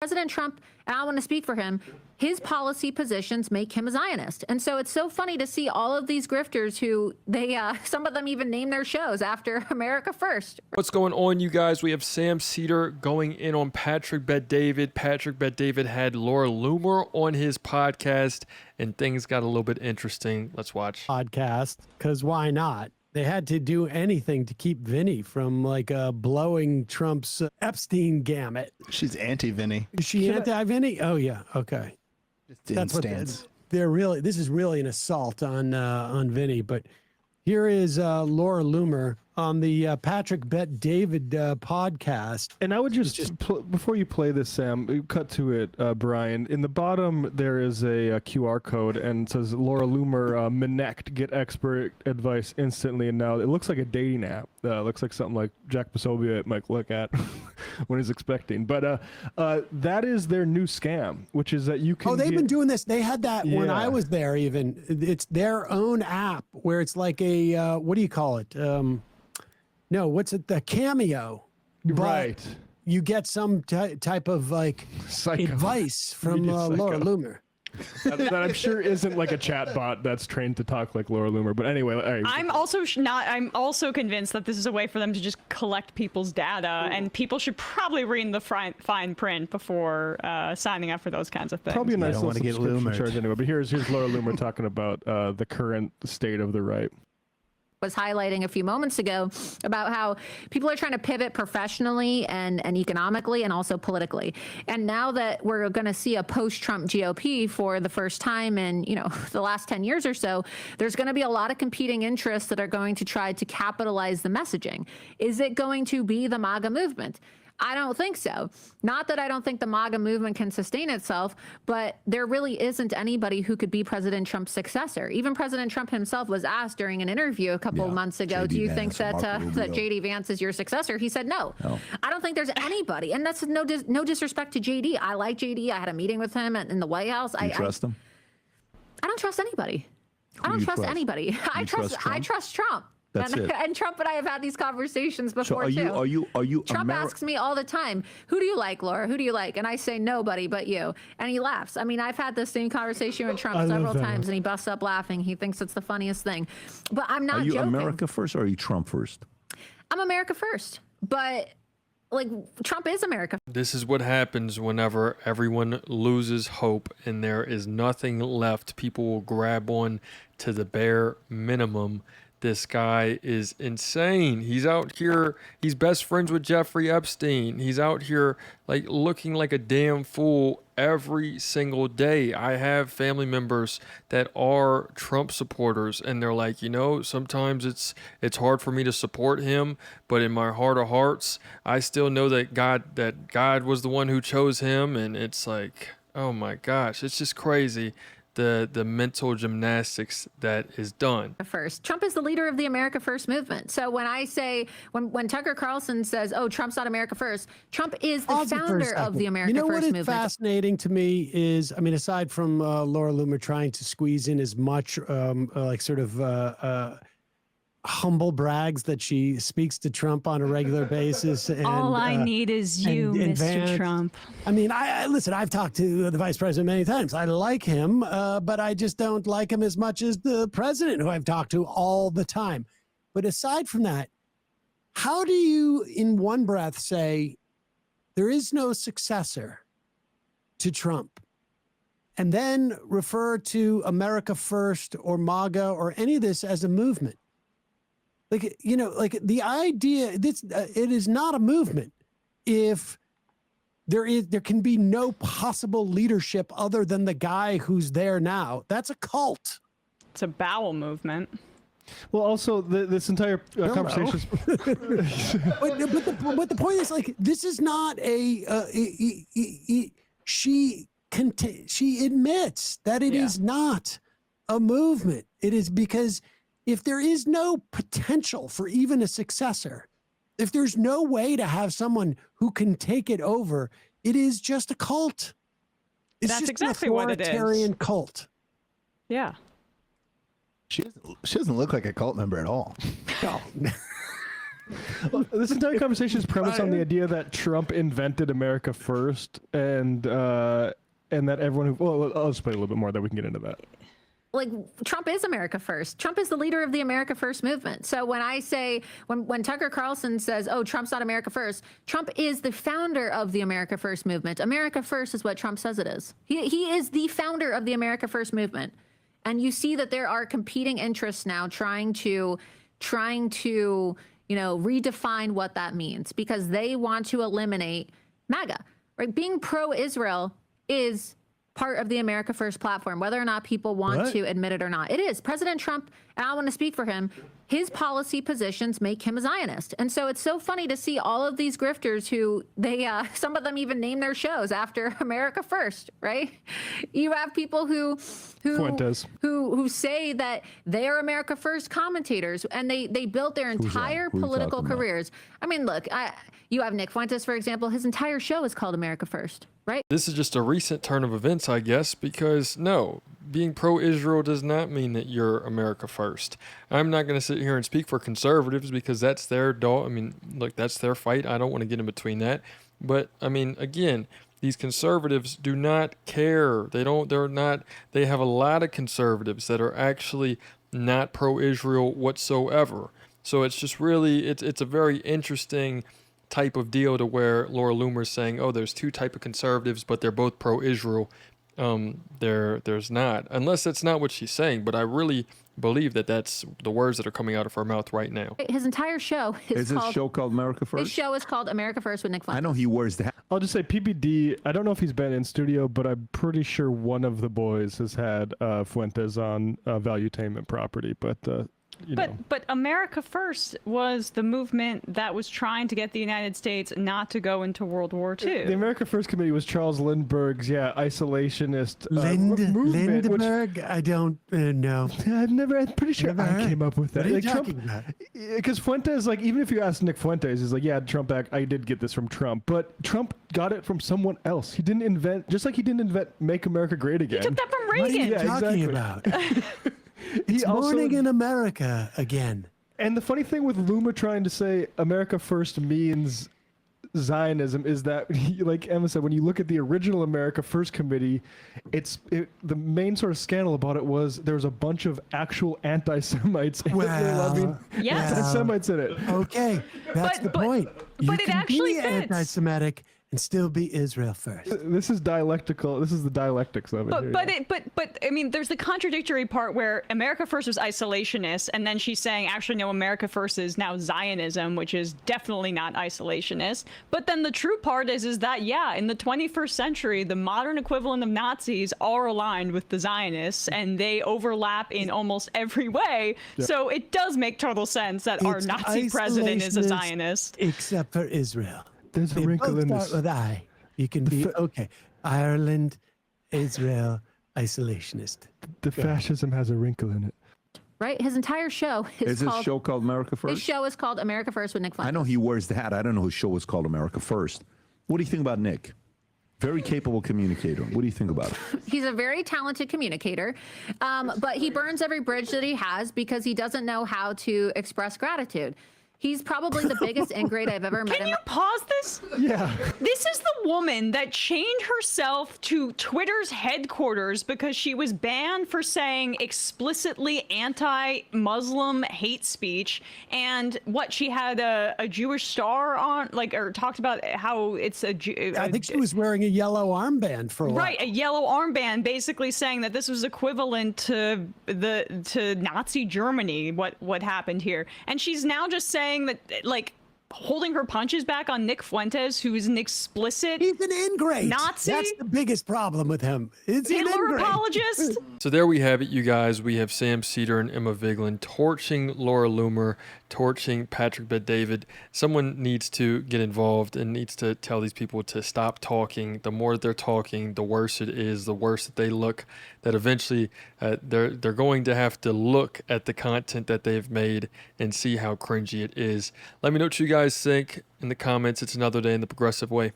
President Trump, and I want to speak for him, his policy positions make him a Zionist. And so it's so funny to see all of these grifters who some of them even name their shows after America First. What's going on, you guys? We have Sam Seder going in on Patrick Bet-David. Patrick Bet-David had Laura Loomer on his podcast, and things got a little bit interesting. Let's watch. Podcast, because why not? They had to do anything to keep Vinny from blowing Trump's Epstein gamut. She's anti-Vinny. Is she anti-Vinny? Oh yeah, okay. That's what they're really. This is really an assault on Vinny. But here is Laura Loomer on the Patrick Bet-David podcast. And I would just before you play this, Sam, cut to it, Brian. In the bottom, there is a QR code and it says Laura Loomer, Minect, get expert advice instantly and now. It looks like a dating app. Looks like something like Jack Posobiec might look at when he's expecting. But that is their new scam, which is that you can. Oh, they've been doing this. They had that when I was there. Even it's their own app where it's like a what do you call it? No, what's it? The Cameo. Right. You get some type of advice from Laura Loomer. that I'm sure isn't like a chat bot that's trained to talk like Laura Loomer. But anyway, right. I'm also convinced that this is a way for them to just collect people's data, and people should probably read the fine print before signing up for those kinds of things. Probably a nice little subscription charge anyway. But here's Laura Loomer talking about the current state of the right. Was highlighting a few moments ago about how people are trying to pivot professionally and economically and also politically. And now that we're going to see a post-Trump GOP for the first time in, the last 10 years or so, there's going to be a lot of competing interests that are going to try to capitalize the messaging. Is it going to be the MAGA movement? I don't think so. Not that I don't think the MAGA movement can sustain itself, but there really isn't anybody who could be President Trump's successor. Even President Trump himself was asked during an interview a couple of months ago, do you think that JD Vance is your successor? He said no. I don't think there's anybody. And that's no disrespect to JD. I like JD. I had a meeting with him in the White House. You trust him? I don't trust anybody. I don't trust anybody. I trust Trump. And Trump and I have had these conversations before too. Are you Trump asks me all the time, who do you like, Laura? Who do you like? And I say, nobody but you. And he laughs. I mean, I've had this same conversation with Trump several times and he busts up laughing. He thinks it's the funniest thing. But I'm not joking. Are you America first or are you Trump first? I'm America first. But Trump is America. This is what happens whenever everyone loses hope and there is nothing left. People will grab on to the bare minimum. This guy is insane. He's out here. He's best friends with Jeffrey Epstein. He's out here looking like a damn fool every single day. I have family members that are Trump supporters and they're like, sometimes it's hard for me to support him, but in my heart of hearts, I still know that God was the one who chose him. And it's like, oh my gosh, it's just crazy. The mental gymnastics that is done. First, Trump is the leader of the America First movement. So when I say, when Tucker Carlson says, oh, Trump's not America First, Trump is the founder of the America First movement. What is fascinating to me is, aside from Laura Loomer trying to squeeze in as much humble brags that she speaks to Trump on a regular basis. And, all I need is you, Mr. Trump. Listen, I've talked to the vice president many times. I like him, but I just don't like him as much as the president who I've talked to all the time. But aside from that, how do you in one breath say there is no successor to Trump and then refer to America First or MAGA or any of this as a movement? The idea, it is not a movement if there can be no possible leadership other than the guy who's there now. That's a cult. It's a bowel movement. Well, also this entire conversation. but the point is, this is not she admits that it is not a movement. It is because if there is no potential for even a successor, if there's no way to have someone who can take it over, it is just a cult. It's That's just exactly an what it is. authoritarian cult. Yeah. She doesn't look like a cult member at all. No. This entire conversation is premised on the idea that Trump invented America first, and that everyone who, well, I'll just play a little bit more, that we can get into that. Like, Trump is America first. Trump is the leader of the America First movement. So when I say, when Tucker Carlson says, oh, Trump's not America first, Trump is the founder of the America First movement. America first is what Trump says it is. He is the founder of the America First movement. And you see that there are competing interests now trying to, redefine what that means, because they want to eliminate MAGA, right? Being pro-Israel is part of the America First platform, whether or not people want to admit it or not. It is. President Trump, and I want to speak for him, his policy positions make him a Zionist. And so it's so funny to see all of these grifters who some of them even name their shows after America First, right? You have people who say that they're America First commentators, and they built their entire political careers. I mean, look, you have Nick Fuentes, for example. His entire show is called America First, right? This is just a recent turn of events, I guess, because no, being pro-Israel does not mean that you're America first. I'm not going to sit here and speak for conservatives because that's their look, that's their fight. I don't want to get in between that. But I mean, again, these conservatives do not care. They have a lot of conservatives that are actually not pro-Israel whatsoever. So it's just really, it's a very interesting type of deal to where Laura Loomer's saying, oh, there's two type of conservatives, but they're both pro-Israel. There's not, unless that's not what she's saying, but I really believe that that's the words that are coming out of her mouth right now. His entire show is his show called America First? His show is called America First with Nick Fuentes. I know he wears the hat. I'll just say PPD, I don't know if he's been in studio, but I'm pretty sure one of the boys has had Fuentes on Valuetainment property, but But America First was the movement that was trying to get the United States not to go into World War II. The America First Committee was Charles Lindbergh's, isolationist movement. Lindbergh? I don't know. I'm pretty sure I came up with that. What are you talking about? Because Fuentes, even if you ask Nick Fuentes, he's like, yeah, Trump back. I did get this from Trump, but Trump got it from someone else. He didn't invent, just like he didn't invent Make America Great Again. He took that from What are Reagan. you talking about? It's morning in America again. And the funny thing with Loomer trying to say America First means Zionism is that, like Emma said, when you look at the original America First Committee, the main sort of scandal about it was there was a bunch of actual anti-Semites, anti-Semites in it. Okay, that's the point. But you it can actually be fits. anti-Semitic and still be Israel first. This is dialectical. This is the dialectics of it. But I mean, there's the contradictory part where America First was isolationist, and then she's saying, actually, no, America First is now Zionism, which is definitely not isolationist. But then the true part is that, yeah, in the 21st century, the modern equivalent of Nazis are aligned with the Zionists, and they overlap in almost every way. Yeah. So it does make total sense that our Nazi president is a Zionist. Except for Israel. There's a wrinkle in this. With I. You can be okay. Ireland, Israel, isolationist. The fascism has a wrinkle in it. Right? His entire show is his show called America First? His show is called America First with Nick Fuentes. I know he wears the hat. I don't know his show is called America First. What do you think about Nick? Very capable communicator. What do you think about it? He's a very talented communicator, but he burns every bridge that he has because he doesn't know how to express gratitude. He's probably the biggest ingrate I've ever met. Can you pause this? Yeah. This is the woman that chained herself to Twitter's headquarters because she was banned for saying explicitly anti-Muslim hate speech. And she had a Jewish star on, or talked about how it's I think she was wearing a yellow armband for a while. Right, a yellow armband, basically saying that this was equivalent to Nazi Germany, what happened here. And she's now just saying that, holding her punches back on Nick Fuentes, who is an explicit He's an ingrate. Nazi. That's the biggest problem with him. It's Hitler apologist. So there we have it, you guys. We have Sam Seder and Emma Vigeland torching Laura Loomer, torching Patrick Bet-David. Someone needs to get involved and needs to tell these people to stop talking. The more that they're talking, the worse it is, the worse that they look, that eventually they're going to have to look at the content that they've made and see how cringy it is. Let me know what you guys think in the comments. It's another day in the progressive way.